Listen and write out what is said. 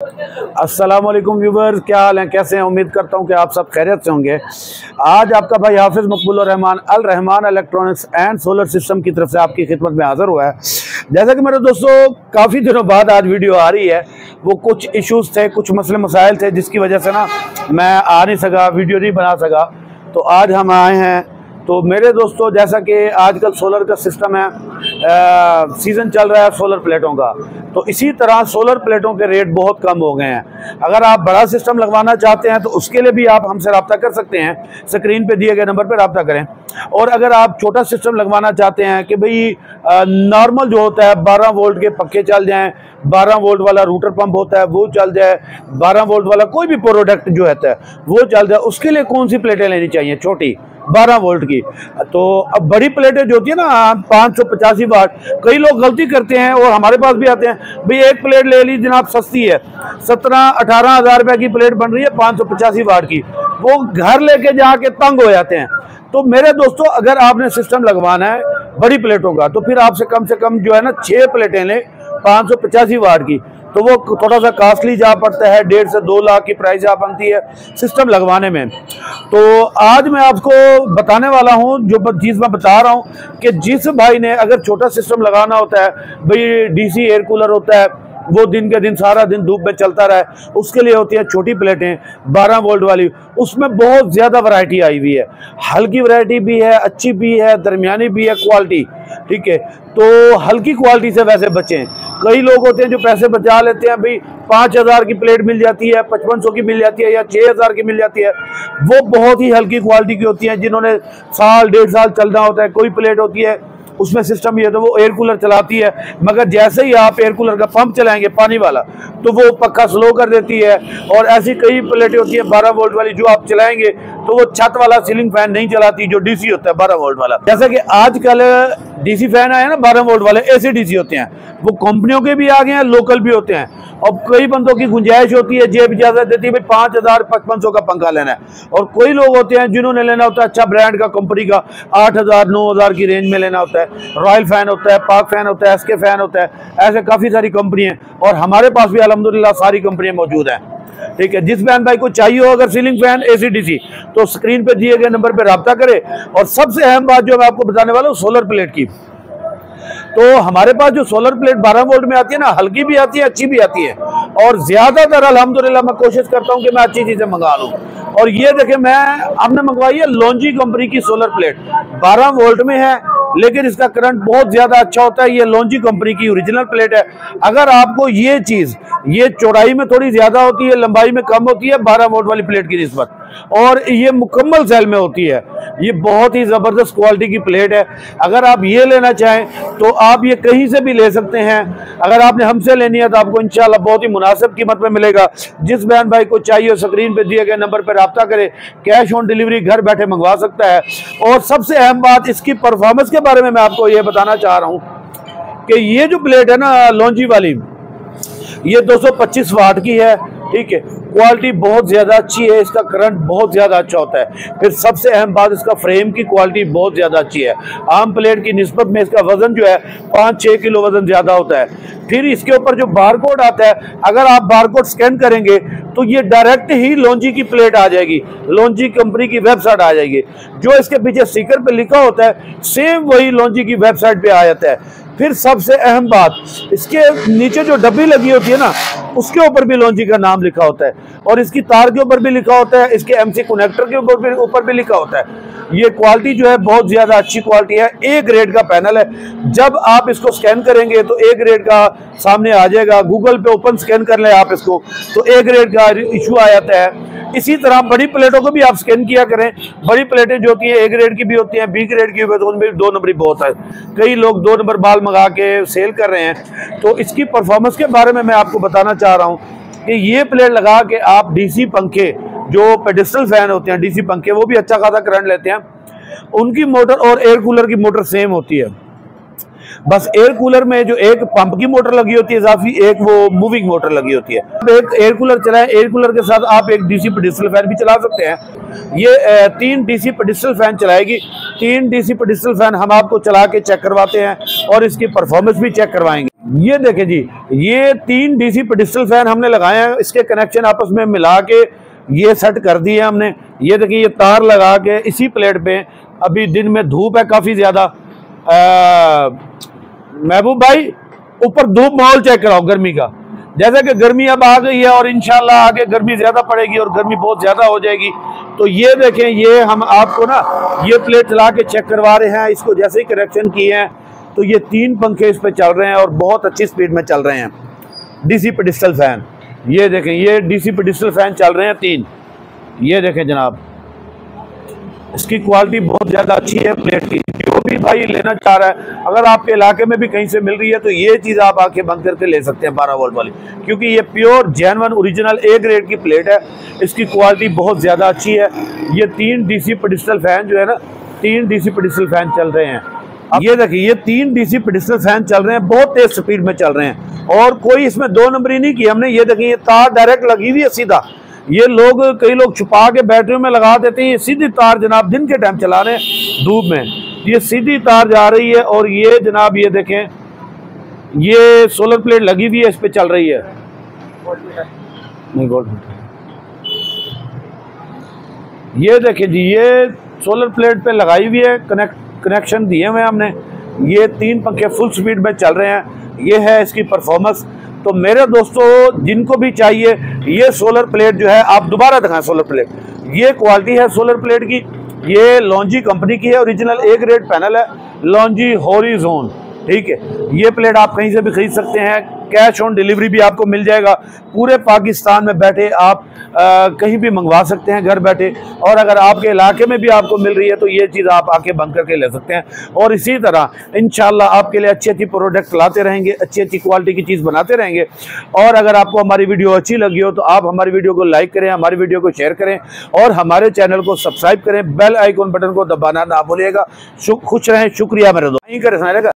अस्सलाम वालेकुम व्यूवर्स, क्या हाल है, कैसे हैं? उम्मीद करता हूं कि आप सब खैरियत से होंगे। आज आपका भाई Hafiz Maqbool Rahman Al Rahman electronics and solar system की तरफ से आपकी खिदमत में हाजिर हुआ है। जैसा कि मेरे दोस्तों काफ़ी दिनों बाद आज वीडियो आ रही है, वो कुछ इश्यूज़ थे, कुछ मसले मसाइल थे जिसकी वजह से ना मैं आ नहीं सका, वीडियो नहीं बना सका। तो आज हम आए हैं। तो मेरे दोस्तों, जैसा कि आजकल सोलर का सिस्टम है, सीज़न चल रहा है सोलर प्लेटों का, तो इसी तरह सोलर प्लेटों के रेट बहुत कम हो गए हैं। अगर आप बड़ा सिस्टम लगवाना चाहते हैं तो उसके लिए भी आप हमसे रब्ता कर सकते हैं, स्क्रीन पे दिए गए नंबर पर रब्ता करें। और अगर आप छोटा सिस्टम लगवाना चाहते हैं कि भाई नॉर्मल जो होता है 12 वोल्ट के पक्के चल जाएँ, 12 वोल्ट वाला रूटर पंप होता है वो चल जाए, 12 वोल्ट वाला कोई भी प्रोडक्ट जो होता है वो चल जाए, उसके लिए कौन सी प्लेटें लेनी चाहिए? छोटी 12 वोल्ट की। तो अब बड़ी प्लेटें जो होती है ना 585 वाट, कई लोग गलती करते हैं और हमारे पास भी आते हैं, भाई एक प्लेट ले ली जनाब, सस्ती है, 17-18 हज़ार रुपए की प्लेट बन रही है 585 वाट की, वो घर लेके जाके तंग हो जाते हैं। तो मेरे दोस्तों, अगर आपने सिस्टम लगवाना है बड़ी प्लेटों का तो फिर आपसे कम जो है ना 6 प्लेटें लें 585 वाट की। तो वो थोड़ा सा कास्टली जा पड़ता है, 1.5 से 2 लाख की प्राइस आ बनती है सिस्टम लगवाने में। तो आज मैं आपको बताने वाला हूं, जो चीज़ मैं बता रहा हूं कि जिस भाई ने अगर छोटा सिस्टम लगाना होता है, भाई डीसी एयर कूलर होता है, वो दिन के दिन सारा दिन धूप में चलता रहा है, उसके लिए होती है छोटी प्लेटें 12 वोल्ट वाली। उसमें बहुत ज़्यादा वैरायटी आई हुई है, हल्की वैरायटी भी है, अच्छी भी है, दरमियानी भी है क्वालिटी, ठीक है। तो हल्की क्वालिटी से वैसे बचें। कई लोग होते हैं जो पैसे बचा लेते हैं, भाई 5000 की प्लेट मिल जाती है, 5500 की मिल जाती है या 6000 की मिल जाती है, वो बहुत ही हल्की क्वालिटी की होती है, जिन्होंने साल 1.5 साल चलना होता है। कोई प्लेट होती है उसमें सिस्टम ये है तो वो एयर कूलर चलाती है, मगर जैसे ही आप एयर कूलर का पंप चलाएंगे पानी वाला तो वो पक्का स्लो कर देती है। और ऐसी कई प्लेटें होती है 12 वोल्ट वाली जो आप चलाएंगे तो वो छत वाला सीलिंग फैन नहीं चलाती, जो डीसी होता है 12 वोल्ट वाला। जैसा कि आजकल डीसी फैन आए ना 12 वोल्ट वाले, ऐसे डीसी होते हैं, वो कंपनियों के भी आ गए हैं, लोकल भी होते हैं। और कई बंदों की गुंजाइश होती है, जेब इजाजत देती है भाई 5000 5500 का पंखा लेना है, और कोई लोग होते हैं जिन्होंने लेना होता है अच्छा ब्रांड का, कंपनी का 8000 9000 की रेंज में लेना होता है। रॉयल फैन होता है, पाक फैन होता है, एसके फैन होता है, ऐसे काफ़ी सारी कंपनी हैं और हमारे पास भी अल्हम्दुलिल्लाह सारी कंपनियां मौजूद हैं, ठीक है। जिस बहन भाई को चाहिए हो अगर सीलिंग फैन एसी डीसी, तो स्क्रीन पे दिए गए नंबर पे रब्ता करें। और सबसे अहम बात जो मैं आपको बताने वाला हूँ सोलर प्लेट की, तो हमारे पास जो सोलर प्लेट 12 वोल्ट में आती है ना, हल्की भी आती है, अच्छी भी आती है, और ज्यादातर अल्हम्दुलिल्लाह मैं कोशिश करता हूं कि मैं अच्छी चीजें मंगा लूं। और ये देखें, हमने मंगवाई है लॉन्जी कंपनी की सोलर प्लेट, 12 वोल्ट में है, लेकिन इसका करंट बहुत ज्यादा अच्छा होता है। ये लॉन्जी कंपनी की ओरिजिनल प्लेट है। अगर आपको ये चीज, ये चौड़ाई में थोड़ी ज्यादा होती है, लंबाई में कम होती है 12 वोल्ट वाली प्लेट की निस्बत, और ये मुकम्मल सेल में होती है। ये बहुत ही जबरदस्त क्वालिटी की प्लेट है। अगर आप ये लेना चाहें तो आप ये कहीं से भी ले सकते हैं। अगर आपने हमसे लेनी है तो आपको इंशाल्लाह बहुत ही मुनासिब कीमत में मिलेगा। जिस बहन भाई को चाहिए स्क्रीन पे दिए गए नंबर पर रब्ता करें, कैश ऑन डिलीवरी घर बैठे मंगवा सकता है। और सबसे अहम बात इसकी परफॉर्मेंस के बारे में मैं आपको ये बताना चाह रहा हूँ कि ये जो प्लेट है ना लॉन्जी वाली, ये 225 वाट की है, ठीक है। क्वालिटी बहुत ज़्यादा अच्छी है, इसका करंट बहुत ज़्यादा अच्छा होता है। फिर सबसे अहम बात, इसका फ्रेम की क्वालिटी बहुत ज़्यादा अच्छी है। आम प्लेट की निस्बत में इसका वजन जो है 5-6 किलो वजन ज़्यादा होता है। फिर इसके ऊपर जो बारकोड आता है, अगर आप बारकोड स्कैन करेंगे तो ये डायरेक्ट ही लॉन्जी की प्लेट आ जाएगी, लॉन्जी कंपनी की वेबसाइट आ जाएगी। जो इसके पीछे स्टिकर पे लिखा होता है सेम वही लॉन्जी की वेबसाइट पे आ जाता है। फिर सबसे अहम बात, इसके नीचे जो डब्बी लगी होती है ना, उसके ऊपर भी लॉन्जी का नाम लिखा होता है, और इसकी तार के ऊपर भी लिखा होता है, इसके एमसी कनेक्टर के ऊपर भी लिखा होता है। ये क्वालिटी जो है बहुत ज़्यादा अच्छी क्वालिटी है। ए ग्रेड का पैनल है। जब आप इसको स्कैन करेंगे तो ए ग्रेड का सामने आ जाएगा। गूगल पे ओपन स्कैन कर लें आप इसको तो ए ग्रेड का इशू आ जाता है। इसी तरह बड़ी प्लेटों को भी आप स्कैन किया करें। बड़ी प्लेटें जो होती हैं ए ग्रेड की भी होती हैं, बी ग्रेड की भी होती है, उनमें 2 नंबरी बहुत है। कई लोग 2 नंबर बाल मंगा के सेल कर रहे हैं। तो इसकी परफॉर्मेंस के बारे में मैं आपको बताना चाह रहा हूँ कि ये प्लेट लगा के आप डीसी पंखे, जो पेडिस्टल फैन होते हैं डीसी पंखे, वो भी अच्छा खासा करंट लेते हैं। उनकी मोटर और एयर कूलर की मोटर सेम होती है, बस एयर कूलर में जो एक पंप की मोटर लगी होती है इजाफी, एक वो मूविंग मोटर लगी होती है। एक एयर कूलर चलाएं, एयर कूलर के साथ आप एक डीसी पेडिस्टल फैन भी चला सकते हैं। ये 3 डीसी पेडिस्टल फैन चलाएगी। 3 डीसी पेडिस्टल फैन हम आपको चला के चेक करवाते हैं और इसकी परफॉर्मेंस भी चेक करवाएंगे। ये देखें जी, ये 3 डीसी पेडिस्टल फैन हमने लगाए हैं, इसके कनेक्शन आपस में मिला के ये सेट कर दिए हमने। ये देखिए ये तार लगा के इसी प्लेट पे, अभी दिन में धूप है काफ़ी ज़्यादा। महबूब भाई ऊपर धूप माहौल चेक कराओ गर्मी का, जैसे कि गर्मी अब आ गई है और इंशाल्लाह आगे गर्मी ज़्यादा पड़ेगी और गर्मी बहुत ज़्यादा हो जाएगी। तो ये देखें, ये हम आपको ना ये प्लेट चला के चेक करवा रहे हैं। इसको जैसे ही कनेक्शन किए हैं तो ये 3 पंखे इस पे चल रहे हैं और बहुत अच्छी स्पीड में चल रहे हैं डीसी पेडिस्टल फैन। ये देखें, ये डीसी पेडिस्टल फैन चल रहे हैं 3। ये देखें जनाब, इसकी क्वालिटी बहुत ज़्यादा अच्छी है प्लेट की। जो भी भाई लेना चाह रहा है, अगर आपके इलाके में भी कहीं से मिल रही है तो ये चीज़ आप आके बंद करके ले सकते हैं 12 वोल्ट वाली, क्योंकि ये pure genuine original A grade की प्लेट है। इसकी क्वालिटी बहुत ज़्यादा अच्छी है। ये 3 डीसी पेडिस्टल फैन जो है ना, 3 डीसी पेडिस्टल फैन चल रहे हैं। अब ये देखिए, ये 3 डीसी पेडिस्टल फैन चल रहे हैं, बहुत तेज स्पीड में चल रहे हैं और कोई इसमें 2 नंबरी नहीं की हमने। ये देखिए, ये तार डायरेक्ट लगी हुई है सीधा। ये लोग, कई लोग छुपा के बैटरियों में लगा देते हैं। ये सीधी तार जनाब दिन के टाइम चला रहे हैं धूप में, ये सीधी तार जा रही है। और ये जनाब ये देखें, ये सोलर प्लेट लगी हुई है, इस पे चल रही है। नहीं गोल्ड, ये देखें जी, ये सोलर प्लेट पे लगाई हुई है, कनेक्शन दिए हुए हमने। ये 3 पंखे फुल स्पीड में चल रहे हैं। ये है इसकी परफॉर्मेंस। तो मेरे दोस्तों, जिनको भी चाहिए ये सोलर प्लेट जो है, आप दोबारा दिखाएं सोलर प्लेट। ये क्वालिटी है सोलर प्लेट की, ये लॉन्जी कंपनी की है, ओरिजिनल ए ग्रेड पैनल है, लॉन्जी हॉरिजॉन, ठीक है। ये प्लेट आप कहीं से भी खरीद सकते हैं, कैश ऑन डिलीवरी भी आपको मिल जाएगा। पूरे पाकिस्तान में बैठे आप कहीं भी मंगवा सकते हैं घर बैठे। और अगर आपके इलाके में भी आपको मिल रही है तो ये चीज़ आप आके बंद करके ले सकते हैं। और इसी तरह इंशाल्लाह आपके लिए अच्छी अच्छी प्रोडक्ट लाते रहेंगे, अच्छी अच्छी क्वालिटी की चीज़ बनाते रहेंगे। और अगर आपको हमारी वीडियो अच्छी लगी हो तो आप हमारी वीडियो को लाइक करें, हमारी वीडियो को शेयर करें और हमारे चैनल को सब्सक्राइब करें। बेल आइकन बटन को दबाना ना भूलिएगा। खुश रहें, शुक्रिया मेरे दोस्त।